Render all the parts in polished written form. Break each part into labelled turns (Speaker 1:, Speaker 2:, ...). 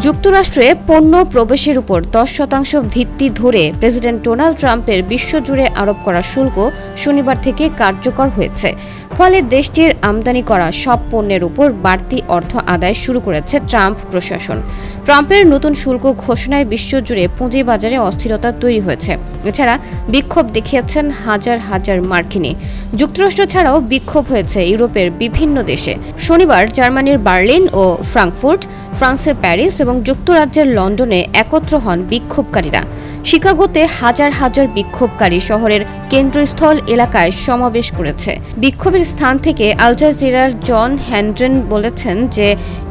Speaker 1: যুক্তরাষ্ট্রে পণ্য প্রবেশের উপর 10% ভিত্তি ধরে প্রেসিডেন্ট ডোনাল্ড ট্রাম্পের বিশ্বজুড়ে আরোপ করা শুল্ক শনিবার থেকে কার্যকর হয়েছে। ফলে দেশটির আমদানি করা সব পণ্যের উপর বাড়তি অর্থ আদায় শুরু করেছে ট্রাম্প প্রশাসন। ট্রাম্পের নতুন শুল্ক ঘোষণায় বিশ্বজুড়ে পুঁজিবাজারে অস্থিরতা তৈরি হয়েছে। এছাড়া বিক্ষোভ দেখিয়েছেন হাজার হাজার মার্কিনী। যুক্তরাষ্ট্র ছাড়াও বিক্ষোভ হয়েছে ইউরোপের বিভিন্ন দেশে। শনিবার জার্মানির বার্লিন ও ফ্রাঙ্কফুর্ট, ফ্রান্সের প্যারিস এবং যুক্তরাজ্যের লন্ডনে একত্র হন বিক্ষোভকারীরা। শিকাগোতে হাজার হাজার বিক্ষোভকারী শহরের কেন্দ্রস্থল এলাকায় সমাবেশ করেছে। বিক্ষোভের স্থান থেকে আল জাজিরার জন হ্যান্ড্রেন বলেছেন যে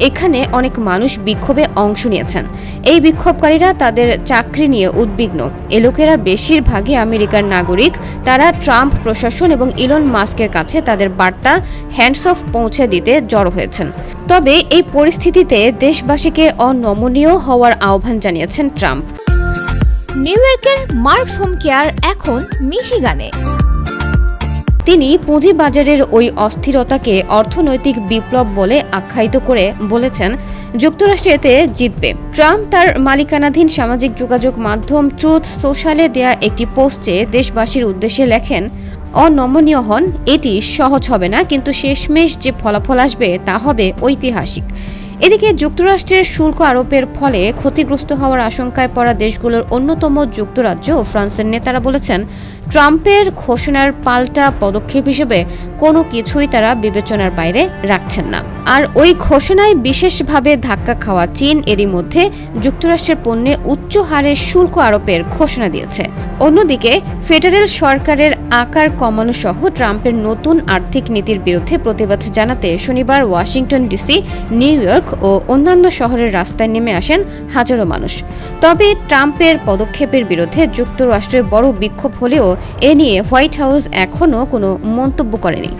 Speaker 1: এখানে অনেক মানুষ বিক্ষোভে অংশ নিয়েছেন। এই বিক্ষোভকারীরা তাদের চাকরি নিয়ে উদ্বিগ্ন। এ লোকেরা বেশিরভাগই আমেরিকার নাগরিক। তারা ট্রাম্প প্রশাসন এবং ইলন মাস্কের কাছে তাদের বার্তা হ্যান্ডস অফ পৌঁছে দিতে জড়ো হয়েছেন। তবে এই পরিস্থিতিতে দেশবাসীকে অনমনীয় হওয়ার আহ্বান জানিয়েছেন ট্রাম্প।
Speaker 2: নিউ ইয়র্কের মার্কস হোম কেয়ার এখন মিশিগানে।
Speaker 1: তিনি পুঁজিবাজারের ওই অস্থিরতাকে অর্থনৈতিক বিপ্লব বলে আখ্যায়িত করে বলেছেন, যুক্তরাষ্ট্র এতে জিতবে। ট্রাম্প তার মালিকানাধীন সামাজিক যোগাযোগ মাধ্যম ট্রুথ সোশ্যালে দেয়া একটি পোস্টে দেশবাসীর উদ্দেশ্যে লেখেন, অনমনীয় হন, এটি সহজ হবে না, কিন্তু শেষমেশ যে ফলাফল আসবে তা হবে ঐতিহাসিক। এদিকে যুক্তরাষ্ট্রের শুল্ক আরোপের ফলে ক্ষতিগ্রস্ত হওয়ার আশঙ্কায় পড়া দেশগুলোর অন্যতম যুক্তরাজ্য ও ফ্রান্সের নেতারা বলেছেন, ট্রাম্পের ঘোষণার পাল্টা পদক্ষেপ হিসেবে কোনো কিছুই তারা বিবেচনার বাইরে রাখছেন না। আর ওই ঘোষণায় বিশেষভাবে ধাক্কা খাওয়া চীন এরই মধ্যে যুক্তরাষ্ট্রের পণ্যে উচ্চ হারে শুল্ক আরোপের ঘোষণা দিয়েছে। অন্যদিকে ফেডারেল সরকারের আকার কমানো সহ ট্রাম্পের নতুন আর্থিক নীতির বিরুদ্ধে প্রতিবাদ জানাতে শনিবার ওয়াশিংটন ডিসি, নিউ ইয়র্ক ও অন্যান্য শহরের রাস্তায় নেমে আসেন হাজারো মানুষ। তবে ট্রাম্পের পদক্ষেপের বিরুদ্ধে যুক্তরাষ্ট্রে বড় বিক্ষোভ হলেও এ নিয়ে হোয়াইট হাউস এখনও কোনো মন্তব্য করেনি।